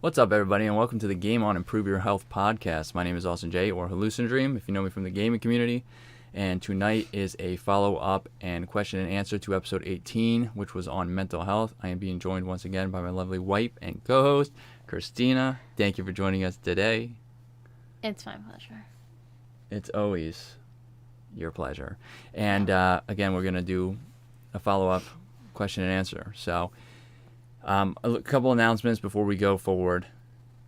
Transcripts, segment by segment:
What's up, everybody, and welcome to the Game On Improve Your Health podcast. My name is Austin J, or hallucinodream, if you know me from the gaming community. And tonight is a follow-up and question and answer to episode 18, which was on mental health. I am being joined once again by my lovely wife and co-host, Christina. Thank you for joining us today. It's my pleasure. It's always your pleasure. And again, we're going to do a follow-up question and answer. So a couple announcements before we go forward.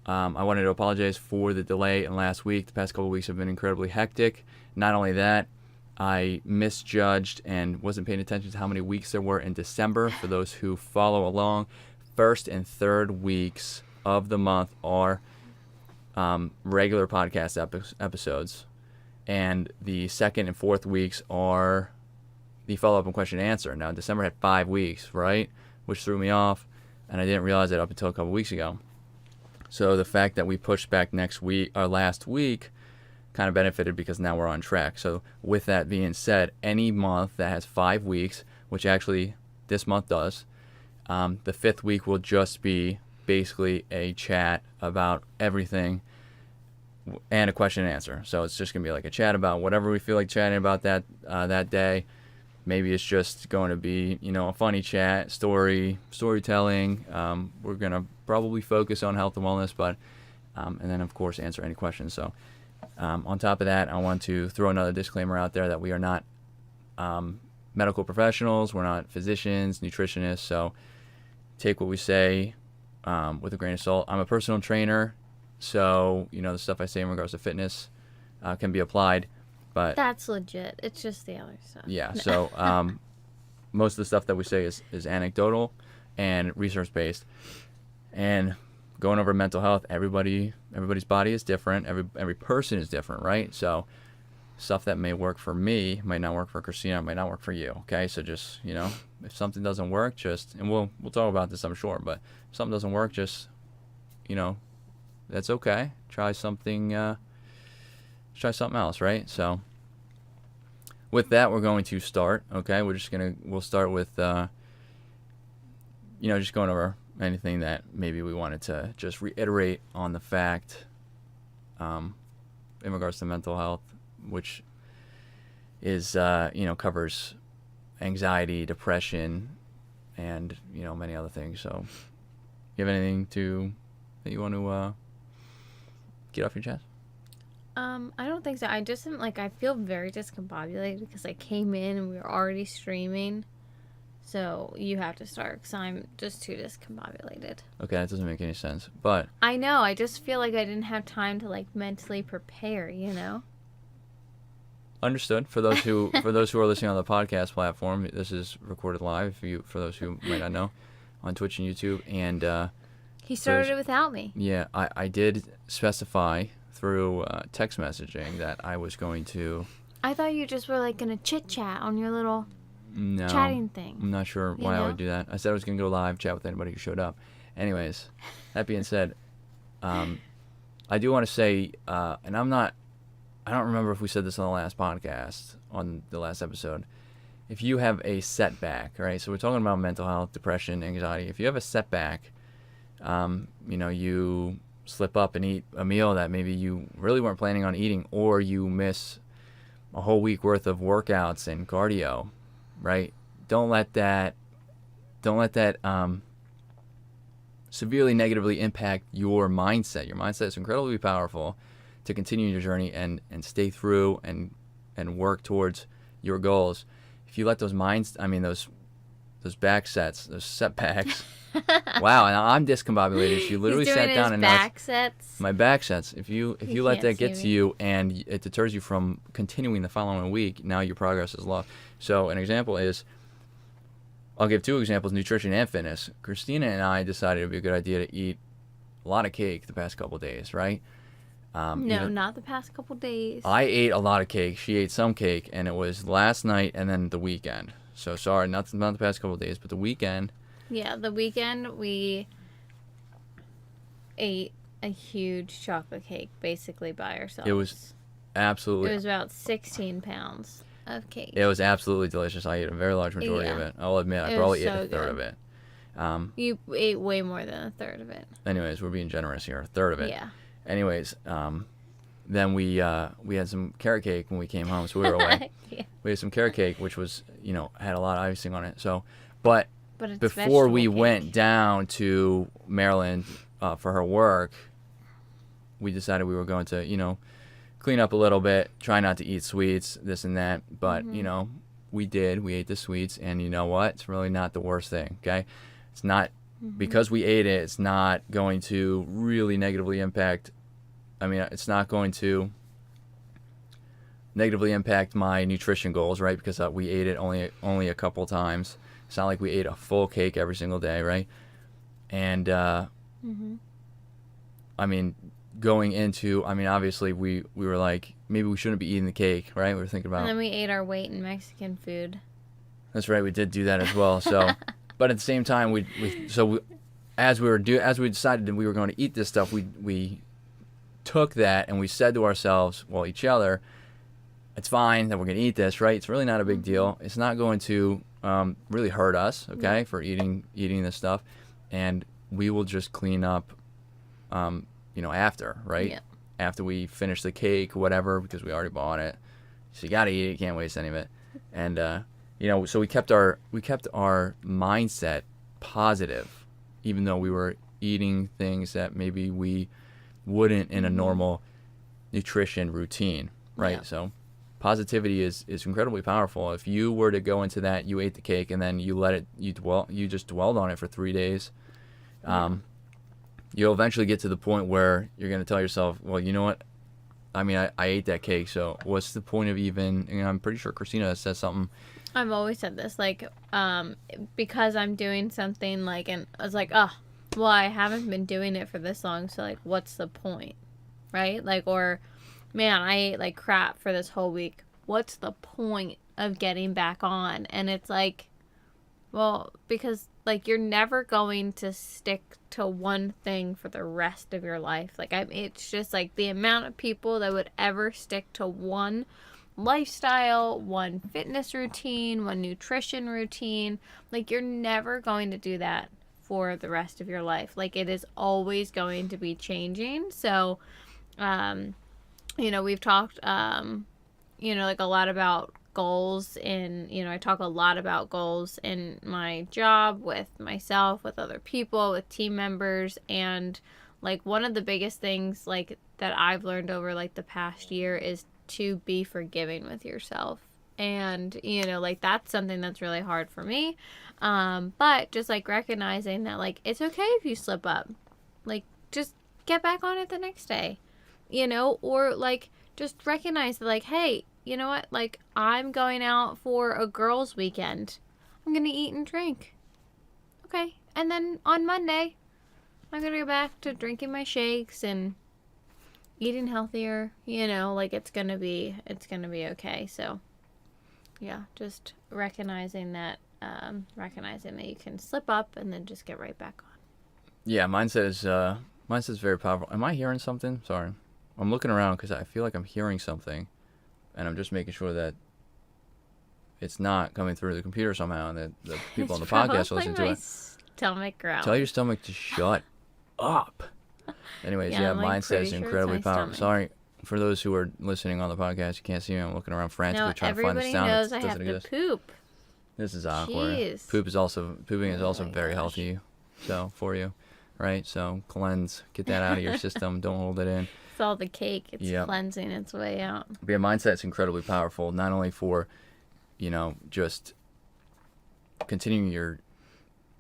I wanted to apologize for the delay in last week. The past couple of weeks have been incredibly hectic. Not only that, I misjudged and wasn't paying attention to how many weeks there were in December. For those who follow along, first and third weeks of the month are regular podcast episodes. And the second and fourth weeks are the follow-up and question and answer. Now, December had 5 weeks, right? Which threw me off. And I didn't realize it up until a couple weeks ago. So the fact that we pushed back last week kind of benefited because now we're on track. So with that being said, any month that has 5 weeks, which actually this month does, the fifth week will just be basically a chat about everything and a question and answer. So it's just going to be like a chat about whatever we feel like chatting about that day. Maybe it's just going to be, a funny chat, storytelling. We're going to probably focus on health and wellness, but and then, of course, answer any questions. So on top of that, I want to throw another disclaimer out there that we are not medical professionals. We're not physicians, nutritionists. So take what we say with a grain of salt. I'm a personal trainer, so, the stuff I say in regards to fitness can be applied. But that's legit. It's just the other stuff. Yeah. So most of the stuff that we say is anecdotal and research based. And going over mental health, everybody's body is different. Every person is different, right? So stuff that may work for me might not work for Christina, might not work for you. Okay. So just if something doesn't work, and we'll talk about this, I'm sure. But if something doesn't work, just that's okay. Try something. Try something else, right? So with that, we're going to start. Okay, we'll start with just going over anything that maybe we wanted to just reiterate on the fact in regards to mental health, which is covers anxiety, depression, and many other things. So you have anything that you want to get off your chest? I don't think so. I just am I feel very discombobulated because I came in and we were already streaming. So you have to start because I'm just too discombobulated. Okay, that doesn't make any sense. But I know. I just feel like I didn't have time to mentally prepare. Understood. For those who are listening on the podcast platform, this is recorded live. For those who might not know, on Twitch and YouTube, and he started it without me. Yeah, I did specify through text messaging that I was going to. I thought you just were going to chit chat on your little chatting thing. I'm not sure why I would do that. I said I was going to go live, chat with anybody who showed up. Anyways, that being said, I do want to say, and I don't remember if we said this on the last podcast, on the last episode. If you have a setback, right? So we're talking about mental health, depression, anxiety. If you have a setback, you slip up and eat a meal that maybe you really weren't planning on eating, or you miss a whole week worth of workouts and cardio, right? Don't let that severely negatively impact your mindset. Your mindset is incredibly powerful to continue your journey and stay through and work towards your goals. If you let those back sets, those setbacks. Wow, and I'm discombobulated. She literally sat down and back sets. My back sets. If you let that get to you and it deters you from continuing the following week, now your progress is lost. So an example is, I'll give 2 examples: nutrition and fitness. Christina and I decided it would be a good idea to eat a lot of cake the past couple of days, right? No, not the past couple days. I ate a lot of cake. She ate some cake, and it was last night and then the weekend. So sorry, not the past couple of days, but the weekend. Yeah, the weekend we ate a huge chocolate cake basically by ourselves. It was about 16 pounds of cake. It was absolutely delicious. I ate a very large majority of it. I'll admit, I probably ate a third of it. You ate way more than a third of it. Anyways, we're being generous here. A third of it. Yeah. Anyways, then we had some carrot cake when we came home, so we were away. Yeah. We had some carrot cake, which was, had a lot of icing on it. So, but it's before we vegetable went cake. down to Maryland for her work, we decided we were going to, clean up a little bit, try not to eat sweets, this and that. But, we did. We ate the sweets, and you know what? It's really not the worst thing, okay? It's not, because we ate it, it's not going to really negatively impact, it's not going to negatively impact my nutrition goals, right? Because we ate it only a couple times. It's not like we ate a full cake every single day, right? And, going into, obviously we were like, maybe we shouldn't be eating the cake, right? We were thinking about. And then we ate our weight in Mexican food. That's right, we did do that as well. So, but at the same time, as we decided that we were going to eat this stuff, we took that and we said to ourselves, well, each other, it's fine that we're going to eat this, right? It's really not a big deal. It's not going to really hurt us, okay, for eating this stuff, and we will just clean up, after, right? Yeah. After we finish the cake, whatever, because we already bought it. So you got to eat it. You can't waste any of it. And so we kept our mindset positive, even though we were eating things that maybe we wouldn't in a normal nutrition routine, right? Yeah. So positivity is incredibly powerful. If you were to go into that, you ate the cake and then you just dwelled on it for 3 days, you'll eventually get to the point where you're going to tell yourself, well, you know what? I ate that cake, so what's the point of even, I'm pretty sure Christina says something. I've always said this, because I'm doing something, and I was like, oh, well, I haven't been doing it for this long, so, what's the point, right? Or, man, I ate, crap for this whole week. What's the point of getting back on? And it's well, because, you're never going to stick to one thing for the rest of your life. It's just, the amount of people that would ever stick to one lifestyle, one fitness routine, one nutrition routine. You're never going to do that for the rest of your life. It is always going to be changing. So, we've talked, a lot about goals I talk a lot about goals in my job, with myself, with other people, with team members, and one of the biggest things that I've learned over the past year is to be forgiving with yourself. And that's something that's really hard for me, but just recognizing that it's okay if you slip up, just get back on it the next day, or just recognize that hey, you know what, I'm going out for a girls' weekend. I'm going to eat and drink. Okay. And then on Monday, I'm going to go back to drinking my shakes and eating healthier. It's going to be okay. So, yeah, just recognizing that you can slip up and then just get right back on. Yeah, mindset is very powerful. Am I hearing something? Sorry. I'm looking around because I feel like I'm hearing something. And I'm just making sure that it's not coming through the computer somehow, and that the people on the podcast will listen to it. Stomach growling. Tell your stomach to shut up. Anyways, mindset is incredibly powerful. Sorry for those who are listening on the podcast. You can't see me. I'm looking around frantically trying to find the sound. Everybody knows I have to poop. This is awkward. Jeez. Pooping is also very healthy, so for you, right? So cleanse, get that out of your system. Don't hold it in. It's all the cake. It's cleansing its way out. But yeah, mindset's incredibly powerful, not only for, just continuing your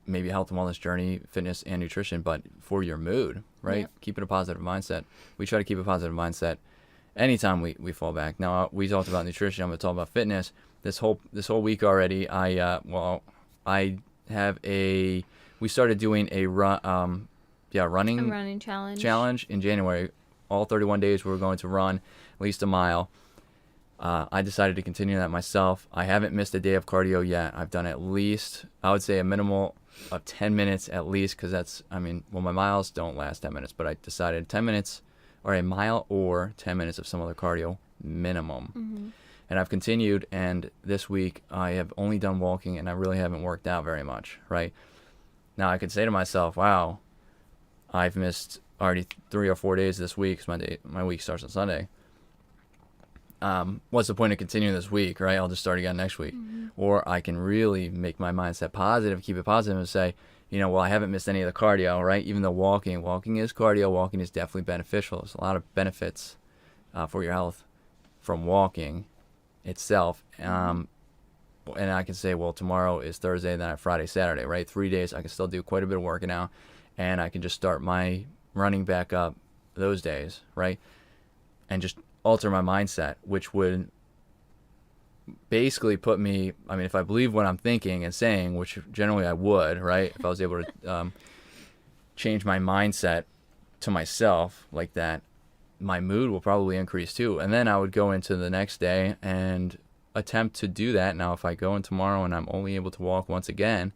maybe health and wellness journey, fitness and nutrition, but for your mood, right? Yep. Keeping a positive mindset. We try to keep a positive mindset anytime we fall back. Now, we talked about nutrition. I'm going to talk about fitness. This whole week already, we started doing a running challenge in January. All 31 days we were going to run at least a mile. I decided to continue that myself. I haven't missed a day of cardio yet. I've done at least, I would say, a minimal of 10 minutes at least, because that's, my miles don't last 10 minutes, but I decided 10 minutes or a mile or 10 minutes of some other cardio minimum. Mm-hmm. And I've continued, and this week I have only done walking, and I really haven't worked out very much, right? Now I could say to myself, wow, I've missed already 3 or 4 days this week 'cause my week starts on Sunday. What's the point of continuing this week, right? I'll just start again next week. Or I can really make my mindset positive, keep it positive, and say, well, I haven't missed any of the cardio, right? Even though walking is cardio, walking is definitely beneficial. There's a lot of benefits for your health from walking itself. And I can say, well, tomorrow is Thursday, then I have Friday, Saturday, right? 3 days, I can still do quite a bit of working out, and I can just start my running back up those days, right? And just alter my mindset, which would basically put me, if I believe what I'm thinking and saying, which generally I would, right? If I was able to change my mindset to myself like that, my mood will probably increase too. And then I would go into the next day and attempt to do that. Now, if I go in tomorrow and I'm only able to walk once again,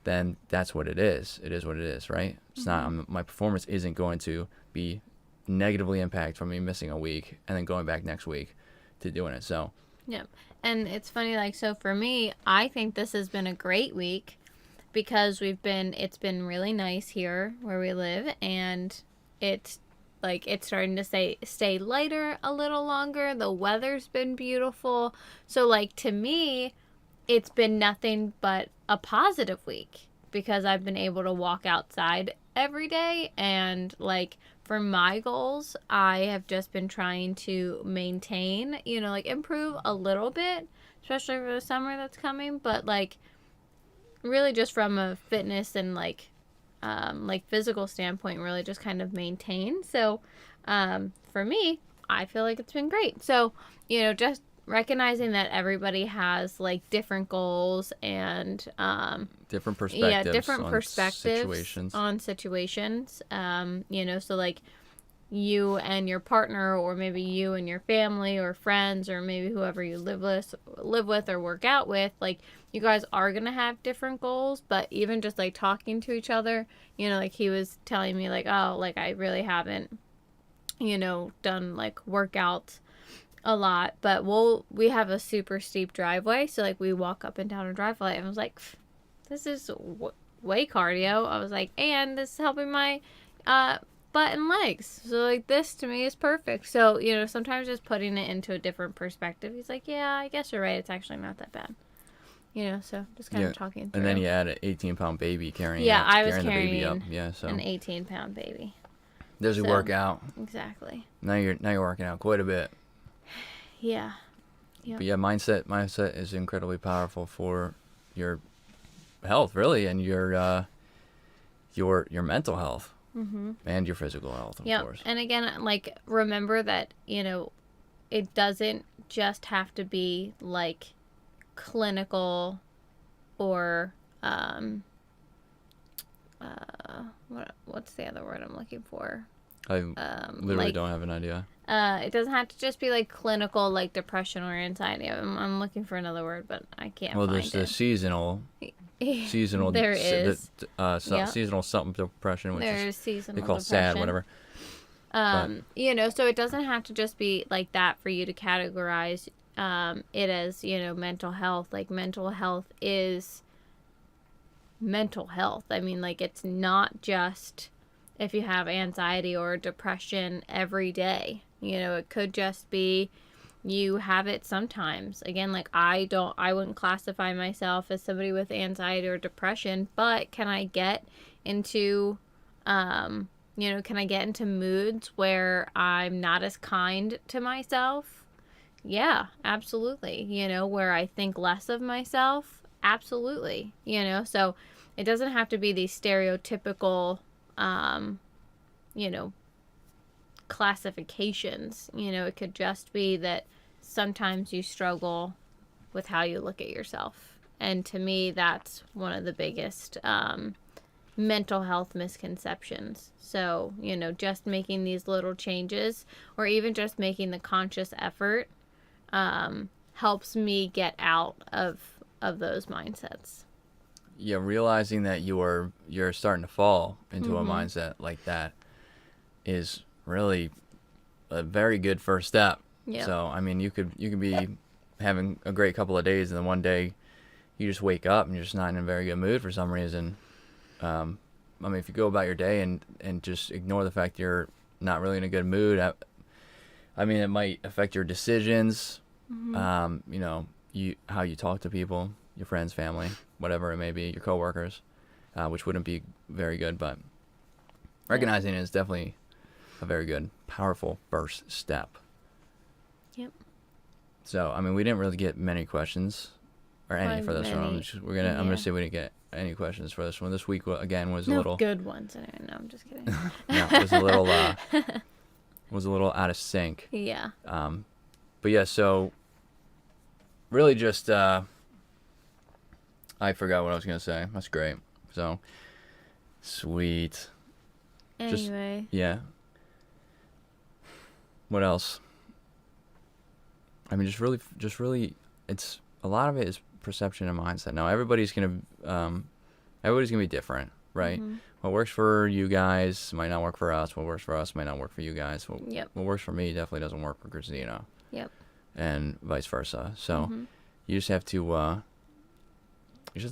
then that's what it is. It is what it is, right? It's not, my performance isn't going to be negatively impacted from me missing a week and then going back next week to doing it. So yeah. And it's funny, like, so for me, I think this has been a great week because it's been really nice here where we live, and it's starting to stay lighter a little longer. The weather's been beautiful. So like, to me, it's been nothing but a positive week because I've been able to walk outside every day. And like, for my goals, I have just been trying to maintain, improve a little bit, especially for the summer that's coming. But like, really just from a fitness and like physical standpoint, really just kind of maintain. So for me, I feel like it's been great. So, just recognizing that everybody has like different goals and different perspectives on situations. So like, you and your partner, or maybe you and your family or friends, or maybe whoever you live with or work out with, like, you guys are gonna have different goals. But even just like talking to each other, like he was telling me like, oh, like I really haven't done like workouts a lot, but we have a super steep driveway, so like we walk up and down a driveway, and I was like, this is way cardio. I was like, and this is helping my butt and legs, so like this to me is perfect. So sometimes just putting it into a different perspective, he's like, yeah, I guess you're right, it's actually not that bad. So just kind of talking through. And then you add an 18-pound baby carrying I was carrying carrying the baby up. Yeah, so an 18-pound baby. There's a workout. Exactly. Now you're working out quite a bit. Yeah. Yep. But yeah, mindset is incredibly powerful for your health, really, and your mental health and your physical health, of course. And again, like, remember that it doesn't just have to be like clinical or what's the other word I'm looking for? I literally don't have an idea. It doesn't have to just be like clinical, like depression or anxiety. I'm looking for another word, but I can't find it. Well, there's the seasonal. There is. Seasonal something depression, which is seasonal they call depression. sad, whatever. So it doesn't have to just be like that for you to categorize it as, mental health. Like, mental health is mental health. I mean, like, it's not just if you have anxiety or depression every day. It could just be you have it sometimes. Again, like, I wouldn't classify myself as somebody with anxiety or depression, but can I get into moods where I'm not as kind to myself? Yeah, absolutely. Where I think less of myself? Absolutely. So it doesn't have to be these stereotypical classifications. It could just be that sometimes you struggle with how you look at yourself. And to me, that's one of the biggest mental health misconceptions. So, just making these little changes, or even just making the conscious effort, helps me get out of those mindsets. Yeah, realizing that you're starting to fall into a mindset like that is really a very good first step. Yep. So, you could be having a great couple of days, and then one day you just wake up and you're just not in a very good mood for some reason. I mean, if you go about your day and just ignore the fact you're not really in a good mood, I mean, it might affect your decisions. You know, how you talk to people, your friends, family, whatever it may be, your coworkers, which wouldn't be very good. But recognizing it is definitely a very good, powerful first step. Yep. So, I mean, we didn't really get many questions or any for this one. I'm gonna say we didn't get any questions for this one. This week again was a little good ones. No, I'm just kidding. yeah, it was a little out of sync. Yeah. But yeah, so really just I forgot what I was gonna say. That's great. So sweet. Anyway. Yeah. What else? I mean, just really, it's a lot of it is perception and mindset. Now, everybody's gonna be different, right? What works for you guys might not work for us. What works for us might not work for you guys. What works for me definitely doesn't work for Christina. Yep. And vice versa. So you just have to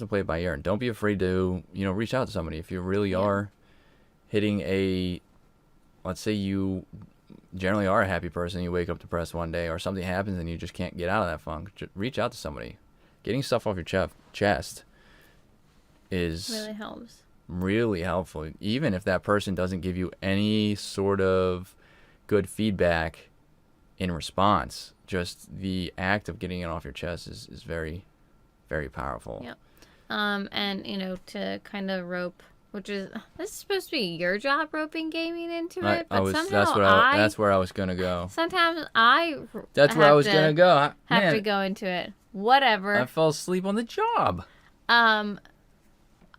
play it by ear, and don't be afraid to reach out to somebody if you really are hitting let's say you generally are a happy person, you wake up depressed one day, or something happens and you just can't get out of that funk. Just reach out to somebody. Getting stuff off your chest is really helpful, even if that person doesn't give you any sort of good feedback in response. Just the act of getting it off your chest is very, very powerful. Yep. And to kind of rope, which is this is supposed to be your job, roping gaming into it, but somehow that's where I was gonna go. Sometimes that's where I was gonna go. Have to go into it. Whatever. I fell asleep on the job.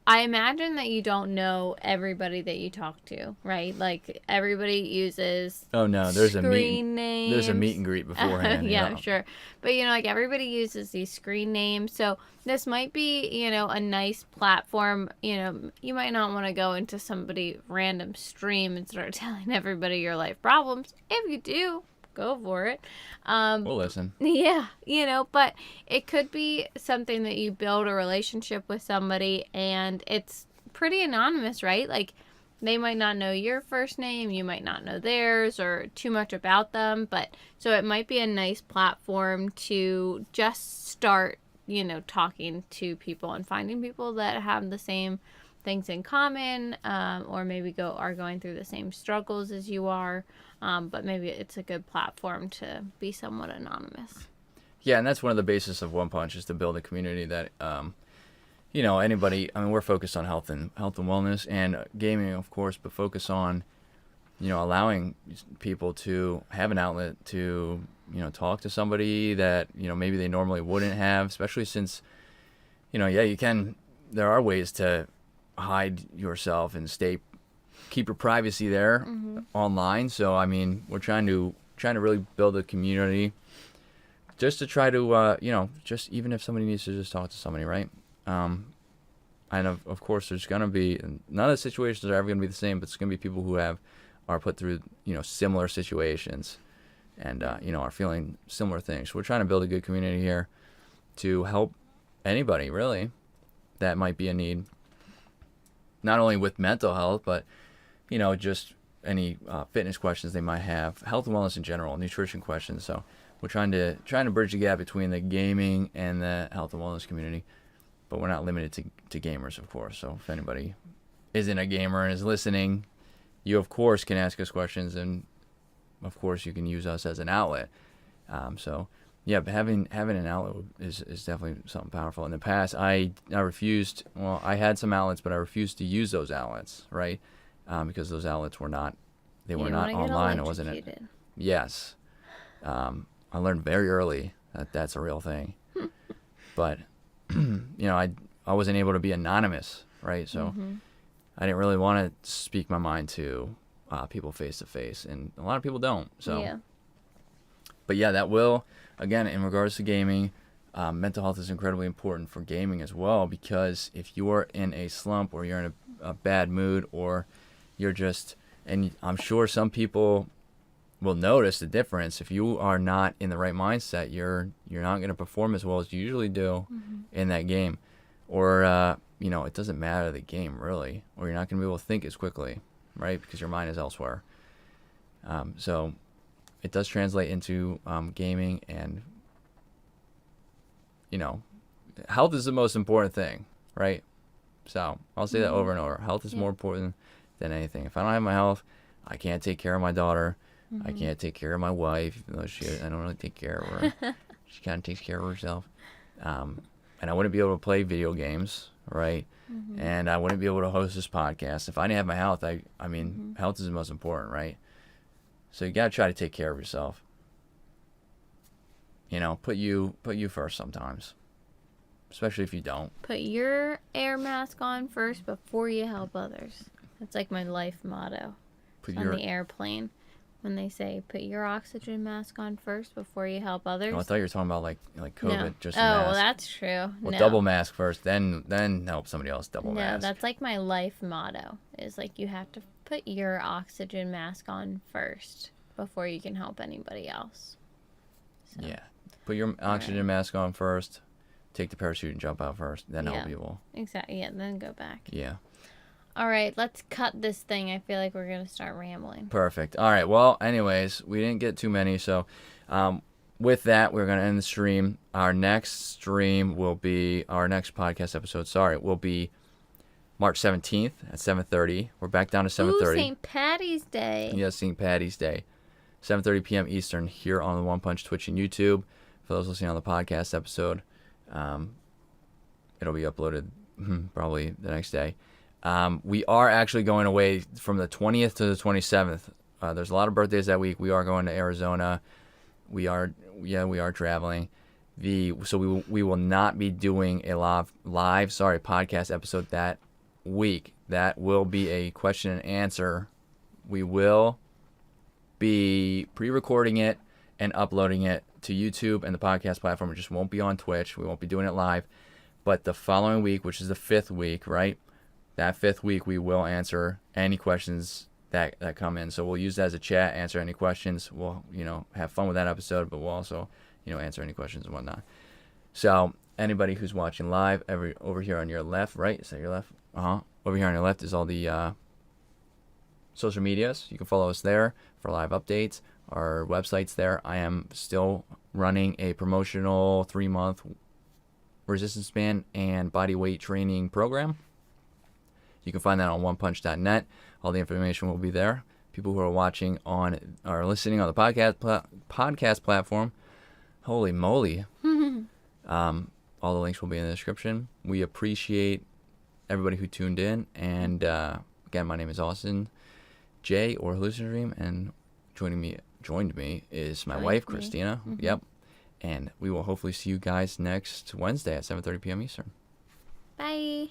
I imagine that you don't know everybody that you talk to, right? Like everybody uses there's a meet and greet beforehand. Yeah, sure. But like everybody uses these screen names. So this might be, a nice platform. You might not want to go into somebody random stream and start telling everybody your life problems. If you do, go for it. We'll listen. Yeah, but it could be something that you build a relationship with somebody and it's pretty anonymous, right? Like they might not know your first name, you might not know theirs or too much about them, but so it might be a nice platform to just start, talking to people and finding people that have the same things in common, or maybe are going through the same struggles as you are, but maybe it's a good platform to be somewhat anonymous. Yeah, and that's one of the basis of One Punch, is to build a community that anybody. I mean, we're focused on health and wellness and gaming, of course, but focus on allowing people to have an outlet to talk to somebody that maybe they normally wouldn't have, especially since you can. There are ways to hide yourself and keep your privacy there online. So I mean, we're trying to really build a community just to try to just even if somebody needs to just talk to somebody, right? And of course there's gonna be, none of the situations are ever gonna be the same, but it's gonna be people who are put through similar situations and are feeling similar things. So we're trying to build a good community here to help anybody really that might be in need, not only with mental health, but just any fitness questions they might have, health and wellness in general, nutrition questions. So we're trying to bridge the gap between the gaming and the health and wellness community, but we're not limited to gamers, of course. So if anybody isn't a gamer and is listening, you of course can ask us questions, and of course you can use us as an outlet. So yeah, but having an outlet is definitely something powerful. In the past, I refused. Well, I had some outlets, but I refused to use those outlets, right? Because those outlets were not online. It wasn't it. Yes, I learned very early that that's a real thing. But I wasn't able to be anonymous, right? So I didn't really want to speak my mind to people face to face, and a lot of people don't. So, yeah. But yeah, that will, again, in regards to gaming, mental health is incredibly important for gaming as well, because if you're in a slump or you're in a bad mood, or you're just, and I'm sure some people will notice the difference. If you are not in the right mindset, you're not going to perform as well as you usually do in that game. or it doesn't matter the game really, or you're not going to be able to think as quickly, right? Because your mind is elsewhere. So it does translate into gaming, and health is the most important thing, right? So I'll say that over and over. Health is more important than anything. If I don't have my health, I can't take care of my daughter. I can't take care of my wife, even though I don't really take care of her. She kind of takes care of herself. And I wouldn't be able to play video games, right? And I wouldn't be able to host this podcast. If I didn't have my health, I mean, health is the most important, right? So you got to try to take care of yourself. Put you first sometimes. Especially if you don't. Put your air mask on first before you help others. That's like my life motto. On the airplane, when they say put your oxygen mask on first before you help others. Oh, I thought you were talking about like COVID, no. just a mask. Well, that's true. Well, double mask first, then help somebody else double mask. No, that's like my life motto. Is like you have to put your oxygen mask on first before you can help anybody else. So. Yeah, put your oxygen mask on first. Take the parachute and jump out first, then help people. Exactly. Yeah, then go back. Yeah. All right, let's cut this thing. I feel like we're going to start rambling. Perfect. All right. Well, anyways, we didn't get too many. So with that, we're going to end the stream. Our next podcast episode, will be March 17th at 7:30. We're back down to 7:30. Ooh, St. Patty's Day. Yes, St. Patty's Day. 7:30 p.m. Eastern here on the One Punch Twitch and YouTube. For those listening on the podcast episode, it'll be uploaded probably the next day. We are actually going away from the 20th to the 27th. There's a lot of birthdays that week. We are going to Arizona. We are traveling. So we will not be doing a live podcast episode that week. That will be a question and answer. We will be pre-recording it and uploading it to YouTube and the podcast platform. It just won't be on Twitch. We won't be doing it live. But the following week, which is the 5th week, right? That 5th week, we will answer any questions that come in. So we'll use that as a chat, answer any questions. We'll, have fun with that episode, but we'll also, answer any questions and whatnot. So anybody who's watching live, over here on your left, right? Is that your left? Over here on your left is all the social medias. You can follow us there for live updates. Our website's there. I am still running a promotional 3-month resistance band and body weight training program. You can find that on onepunch.net. All the information will be there. People who are listening on the podcast platform, holy moly. All the links will be in the description. We appreciate everybody who tuned in. And again, my name is Austin J, or hallucinodream, and joined me is my wife, Christina. Yep. And we will hopefully see you guys next Wednesday at 7:30 p.m. Eastern. Bye.